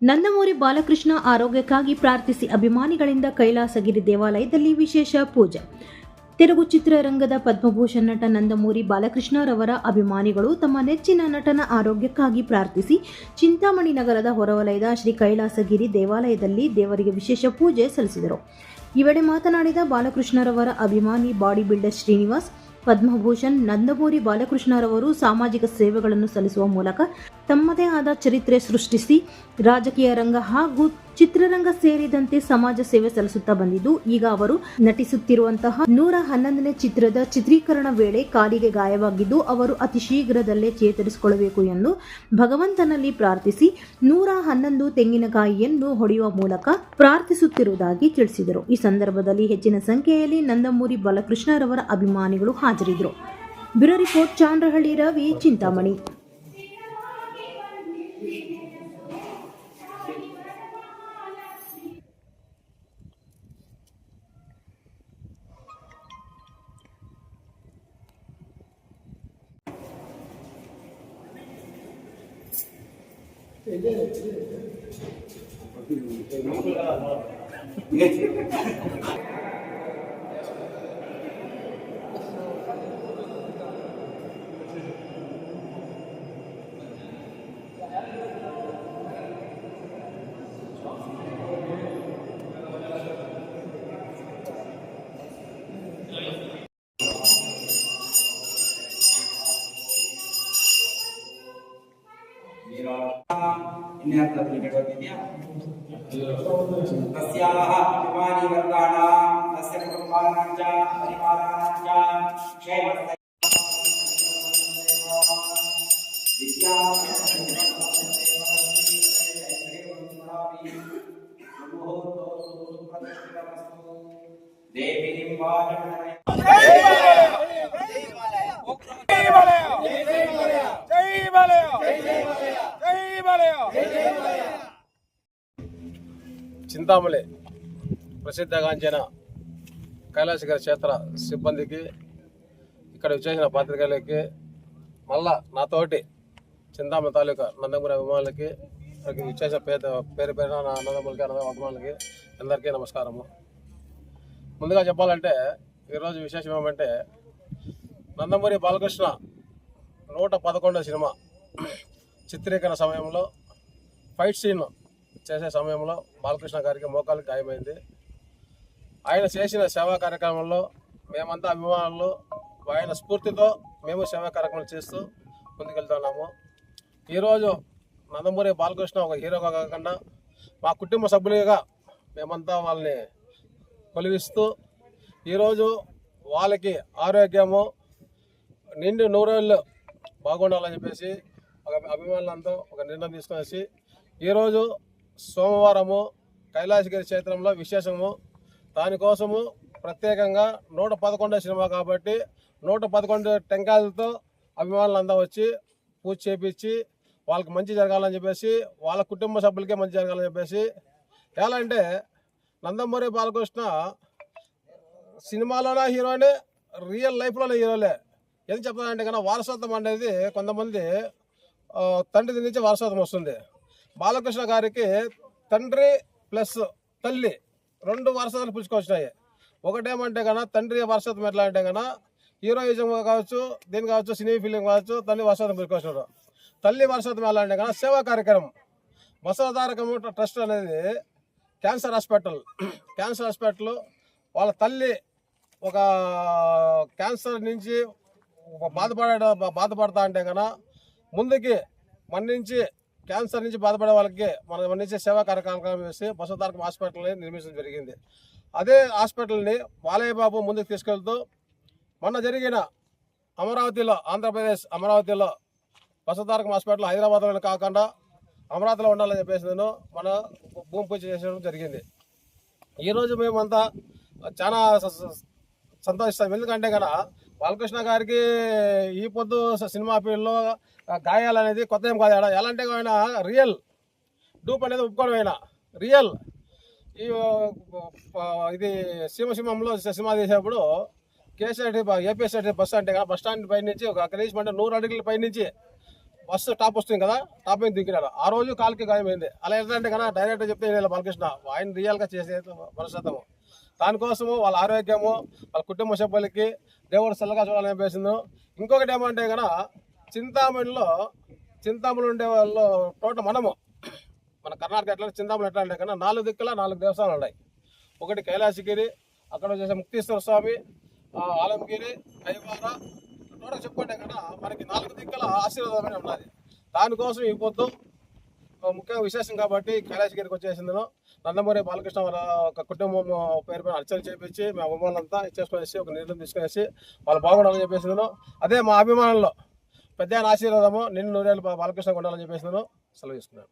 ನಂದಮೂರಿ ಬಾಲಕೃಷ್ಣ ಆರೋಗ್ಯಕ್ಕಾಗಿ ಪ್ರಾರ್ಥಿಸಿ ಅಭಿಮಾನಿಗಳಿಂದ ಕೈಲಾಸಗಿರಿ ದೇವಾಲಯದಲ್ಲಿ ವಿಶೇಷ ಪೂಜೆ. ತೆಲುಗು ಚಿತ್ರರಂಗದ ಪದ್ಮಭೂಷಣ್ ನಟ ನಂದಮೂರಿ ಬಾಲಕೃಷ್ಣರವರ ಅಭಿಮಾನಿಗಳು ತಮ್ಮ ನೆಚ್ಚಿನ ನಟನ ಆರೋಗ್ಯಕ್ಕಾಗಿ ಪ್ರಾರ್ಥಿಸಿ ಚಿಂತಾಮಣಿ ನಗರದ ಹೊರವಲಯದ ಶ್ರೀ ಕೈಲಾಸಗಿರಿ ದೇವಾಲಯದಲ್ಲಿ ದೇವರಿಗೆ ವಿಶೇಷ ಪೂಜೆ ಸಲ್ಲಿಸಿದರು. ಈ ವೇಳೆ ಮಾತನಾಡಿದ ಬಾಲಕೃಷ್ಣರವರ ಅಭಿಮಾನಿ ಬಾಡಿ ಬಿಲ್ಡರ್ ಶ್ರೀನಿವಾಸ್, ಪದ್ಮಭೂಷಣ್ ನಂದಮೂರಿ ಬಾಲಕೃಷ್ಣರವರು ಸಾಮಾಜಿಕ ಸೇವೆಗಳನ್ನು ಸಲ್ಲಿಸುವ ಮೂಲಕ ತಮ್ಮದೇ ಆದ ಚರಿತ್ರೆ ಸೃಷ್ಟಿಸಿ ರಾಜಕೀಯ ರಂಗ ಹಾಗೂ ಚಿತ್ರರಂಗ ಸೇರಿದಂತೆ ಸಮಾಜ ಸೇವೆ ಸಲ್ಲಿಸುತ್ತಾ ಬಂದಿದ್ದು, ಈಗ ಅವರು ನಟಿಸುತ್ತಿರುವಂತಹ 111ನೇ ಚಿತ್ರದ ಚಿತ್ರೀಕರಣ ವೇಳೆ ಕಾಲಿಗೆ ಗಾಯವಾಗಿದ್ದು, ಅವರು ಅತಿ ಶೀಘ್ರದಲ್ಲೇ ಚೇತರಿಸಿಕೊಳ್ಳಬೇಕು ಎಂದು ಭಗವಂತನಲ್ಲಿ ಪ್ರಾರ್ಥಿಸಿ 111 ತೆಂಗಿನಕಾಯಿಯನ್ನು ಹೊಡೆಯುವ ಮೂಲಕ ಪ್ರಾರ್ಥಿಸುತ್ತಿರುವುದಾಗಿ ತಿಳಿಸಿದರು. ಈ ಸಂದರ್ಭದಲ್ಲಿ ಹೆಚ್ಚಿನ ಸಂಖ್ಯೆಯಲ್ಲಿ ನಂದಮೂರಿ ಬಾಲಕೃಷ್ಣರವರ ಅಭಿಮಾನಿಗಳು ಹಾಜರಿದ್ದರು. Bureau report, Chandrahalli Ravi, Chintamani. तस्याः अभिमानिवर्गाणां तस्य कुटुम्बानां च परिवाराणां च क्षेमस्य देवीं చింతామణి ప్రసిద్ధగాంచిన కైలాసగిరి క్షేత్ర సిబ్బందికి, ఇక్కడ విచ్చేసిన పాత్రికేయులకి, మళ్ళా నాతోటి చింతామణి తాలూకా నందమూరి అభిమానులకి, విచ్చేసిన పేరు పేరున నా నందమూరికి అభిమానులకి అందరికీ నమస్కారము. ముందుగా చెప్పాలంటే ఈరోజు విశేషం ఏమంటే, నందమూరి బాలకృష్ణ 111వ సినిమా చిత్రీకరణ సమయంలో ఫైట్ సీన్ చేసే సమయంలో బాలకృష్ణ గారికి మోకాలికి గాయమైంది. ఆయన చేసిన సేవా కార్యక్రమంలో మేమంతా అభిమానులు ఆయన స్ఫూర్తితో మేము సేవా కార్యక్రమాలు చేస్తూ ముందుకెళ్తున్నాము. ఈరోజు నందమూరి బాలకృష్ణ ఒక హీరోగా కాకుండా మా కుటుంబ సభ్యులుగా మేమంతా వాళ్ళని కొలివిస్తూ ఈరోజు వాళ్ళకి ఆరోగ్యము నిండు 100 ఏళ్ళు బాగుండాలని చెప్పేసి ఒక అభిమానులంతా ఒక నిర్ణయం తీసుకొనేసి ఈరోజు సోమవారము కైలాసగిరి క్షేత్రంలో విశేషము. దానికోసము ప్రత్యేకంగా 111వ సినిమా కాబట్టి 111 టెంకాయలతో అభిమానులంతా వచ్చి పూజ చేపించి వాళ్ళకి మంచి జరగాలని చెప్పేసి, వాళ్ళ కుటుంబ సభ్యులకే మంచి జరగాలని చెప్పేసి. ఎలా అంటే నందమూరి బాలకృష్ణ సినిమాలోనే హీరోనే, రియల్ లైఫ్లోనే హీరోలే. ఏం చెప్పాలంటే కన్నా వారసత్వం అనేది కొంతమంది తండ్రి నుంచి వారసత్వం వస్తుంది. బాలకృష్ణ గారికి తండ్రి ప్లస్ తల్లి 2 వారసత్వాలు పుచ్చుకొచ్చినాయి. ఒకటేమంటే కన్నా తండ్రి వారసత్వం ఎట్లా అంటే కన్నా హీరోయిజం కావచ్చు, దీని కావచ్చు, సినీ ఫిలిం కావచ్చు, తల్లి వారసత్వం పుచ్చుకొచ్చినారు. తల్లి వారసత్వం ఎలా అంటే కన్నా సేవా కార్యక్రమం. బసవతారకం ట్రస్ట్ అనేది క్యాన్సర్ హాస్పిటల్ వాళ్ళ తల్లి ఒక క్యాన్సర్ నుంచి బాధపడతా అంటే కన్నా ముందుకి మన నుంచి క్యాన్సర్ నుంచి బాధపడే వాళ్ళకి మన నుంచి సేవా కార్యక్రమం చేసి బసవతారకం హాస్పిటల్ని నిర్మించడం జరిగింది. అదే హాస్పిటల్ని బాలయ్య బాబు ముందుకు తీసుకెళ్తూ మొన్న జరిగిన అమరావతిలో, ఆంధ్రప్రదేశ్ అమరావతిలో బసవతారకం హాస్పిటల్ హైదరాబాద్లోనే కాకుండా అమరావతిలో ఉండాలని చెప్పేసి నేను మన భూమి పూజ చేసడం జరిగింది. ఈరోజు మేమంతా చాలా సంతోషిస్తాం. ఎందుకంటే కన్నా బాలకృష్ణ గారికి ఈ పొద్దు సినిమా ఫీల్డ్లో గాయాలు అనేది కొత్త ఏం కాదు. ఎలా అంటే ఆయన రియల్ డూప్ అనేది ఒప్పుకోవడం, ఆయన రియల్. ఇది సీమసింహంలో సినిమా తీసేప్పుడు కేసీఆర్ ఏపీఎస్ఆర్టీ బస్ అంటే బస్ స్టాండ్ పై నుంచి ఒక కనీసం అంటే 100 అడుగుల పై నుంచి బస్సు టాప్ వస్తుంది కదా, టాప్ మీద దిగినాడు. ఆ రోజు కాలుకి గాయమైంది. అలా ఏంటంటే కదా డైరెక్ట్ చెప్తే నేను బాలకృష్ణ ఆయన రియల్గా చేసే మనస్తత్వము. దానికోసము వాళ్ళ ఆరోగ్యము, వాళ్ళ కుటుంబ సభ్యులకి దేవుడు చల్లగా చూడాలని చెప్పేసింది. ఇంకొకటి ఏమంటే కనుక చింతామణి ఉండే వాళ్ళు టోటల్ మనము మన కర్ణాటక ఎట్లా చింతామణి ఎట్లా అంటే కన్నా 4 దిక్కుల 4 దేవస్థానాలు ఉన్నాయి. ఒకటి కైలాసగిరి, అక్కడ వచ్చేసి ముక్తీశ్వర స్వామి, ఆలంగిరి, కైవార, టోటల్ చెప్పుకుంటే కన్నా మనకి 4 దిక్కుల ఆశీర్వాదమే ఉన్నది. దానికోసం ఈ పొద్దు ముఖ్యంగా విశేషం కాబట్టి కైలాసగిరికి వచ్చేసింది. నందమూరి బాలకృష్ణ వాళ్ళ ఒక కుటుంబం పేరు పైన అర్చన చేపించి మా అభిమానులంతా ఇచ్చేసుకునేసి ఒక నిర్ణయం తీసుకునేసి వాళ్ళు బాగుండాలని చెప్పేసింది. అదే మా అభిమానుల్లో పెద్ద ఆశీర్వాదము నిన్ను 100 ఏళ్ళు బాలకృష్ణ ఉండాలని చెప్పేసింది. సెలవు తీసుకున్నాను.